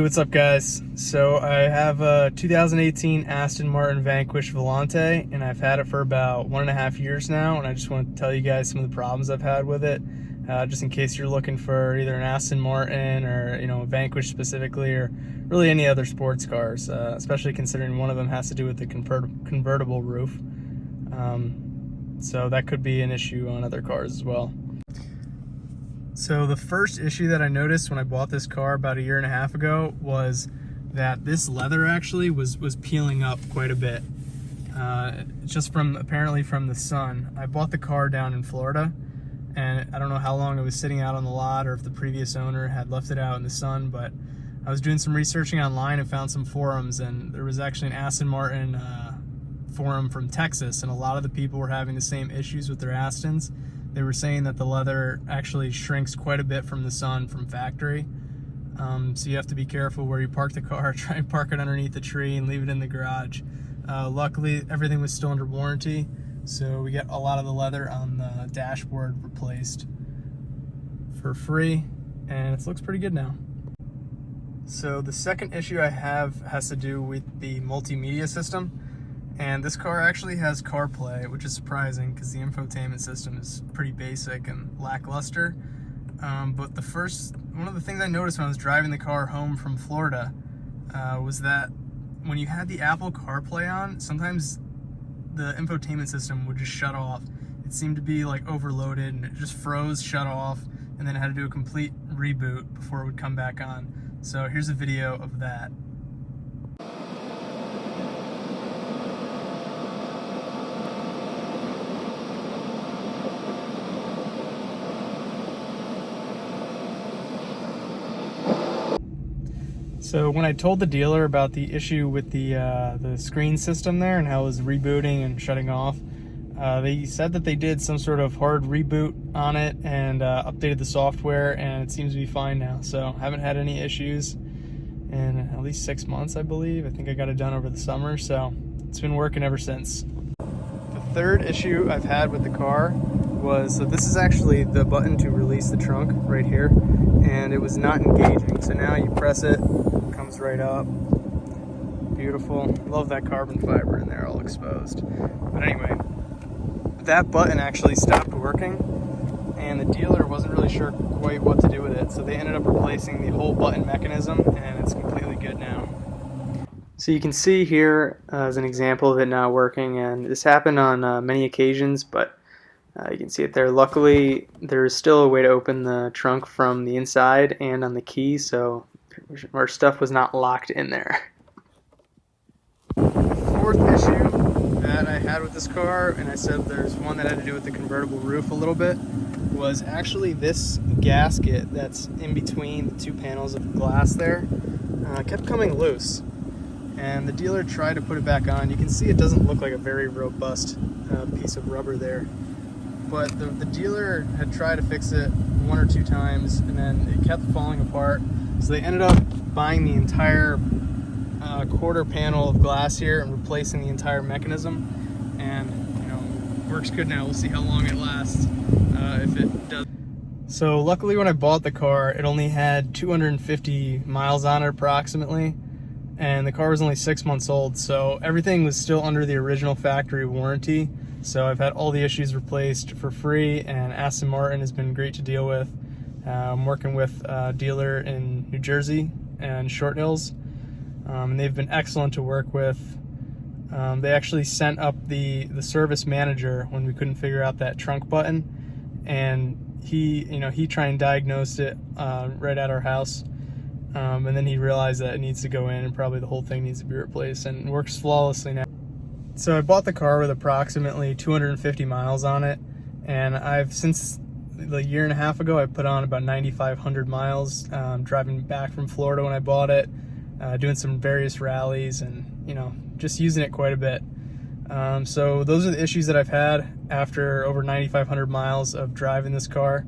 what's up guys? So I have a 2018 Aston Martin Vanquish Volante, and I've had it for about 1.5 years now, and I just want to tell you guys some of the problems I've had with it, just in case you're looking for either an Aston Martin or a Vanquish specifically, or really any other sports cars, especially considering one of them has to do with the convertible roof. So that could be an issue on other cars as well. So the first issue that I noticed when I bought this car about 1.5 years ago was that this leather actually was peeling up quite a bit. Just apparently from the sun. I bought the car down in Florida, and I don't know how long it was sitting out on the lot or if the previous owner had left it out in the sun, but I was doing some researching online and found some forums, and there was actually an Aston Martin forum from Texas, and a lot of the people were having the same issues with their Astons. They were saying that the leather actually shrinks quite a bit from the sun from factory. So you have to be careful where you park the car. Try and park it underneath the tree and leave it in the garage. Luckily, everything was still under warranty, so we get a lot of the leather on the dashboard replaced for free, and it looks pretty good now. So the second issue I have has to do with the multimedia system. And this car actually has CarPlay, which is surprising because the infotainment system is pretty basic and lackluster. But one of the things I noticed when I was driving the car home from Florida was that when you had the Apple CarPlay on, sometimes the infotainment system would just shut off. It seemed to be like overloaded, and it just froze, shut off, and then I had to do a complete reboot before it would come back on. So here's a video of that. So when I told the dealer about the issue with the screen system there and how it was rebooting and shutting off, they said that they did some sort of hard reboot on it and updated the software, and it seems to be fine now. So I haven't had any issues in at least 6 months, I believe. I think I got it done over the summer, so it's been working ever since. The third issue I've had with the car was, so this is actually the button to release the trunk right here, and it was not engaging. So now you press it, comes right up. Beautiful. Love that carbon fiber in there all exposed. But anyway, that button actually stopped working, and the dealer wasn't really sure quite what to do with it, so they ended up replacing the whole button mechanism, and it's completely good now. So you can see here as an example of it not working, and this happened on many occasions, but you can see it there. Luckily, there's still a way to open the trunk from the inside and on the key, so our stuff was not locked in there. The fourth issue that I had with this car, and I said there's one that had to do with the convertible roof a little bit, was actually this gasket that's in between the two panels of glass there kept coming loose, and the dealer tried to put it back on. You can see it doesn't look like a very robust piece of rubber there, but the dealer had tried to fix it 1 or 2 times, and then it kept falling apart. So they ended up buying the entire quarter panel of glass here and replacing the entire mechanism, and it works good now. We'll see how long it lasts if it does. So luckily, when I bought the car, it only had 250 miles on it approximately, and the car was only 6 months old, so everything was still under the original factory warranty. So I've had all the issues replaced for free, and Aston Martin has been great to deal with. I'm working with a dealer in New Jersey and Short Hills, and they've been excellent to work with. They actually sent up the service manager when we couldn't figure out that trunk button, and he tried and diagnosed it right at our house, and then he realized that it needs to go in, and probably the whole thing needs to be replaced, and it works flawlessly now. So I bought the car with approximately 250 miles on it, and since a 1.5 years ago, I put on about 9,500 miles, driving back from Florida when I bought it, doing some various rallies, and just using it quite a bit. So those are the issues that I've had after over 9,500 miles of driving this car.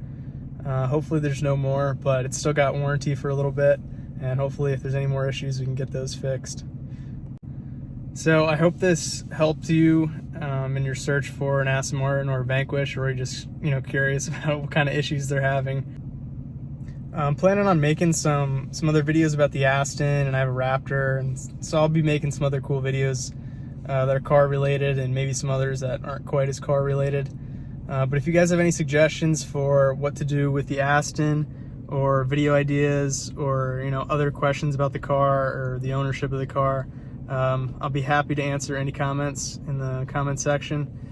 Hopefully there's no more, but it's still got warranty for a little bit, and hopefully if there's any more issues, we can get those fixed. So I hope this helped you in your search for an Aston Martin or a Vanquish, or you're just curious about what kind of issues they're having. I'm planning on making some other videos about the Aston, and I have a Raptor, and so I'll be making some other cool videos that are car related, and maybe some others that aren't quite as car related. But if you guys have any suggestions for what to do with the Aston, or video ideas, or other questions about the car or the ownership of the car, I'll be happy to answer any comments in the comment section.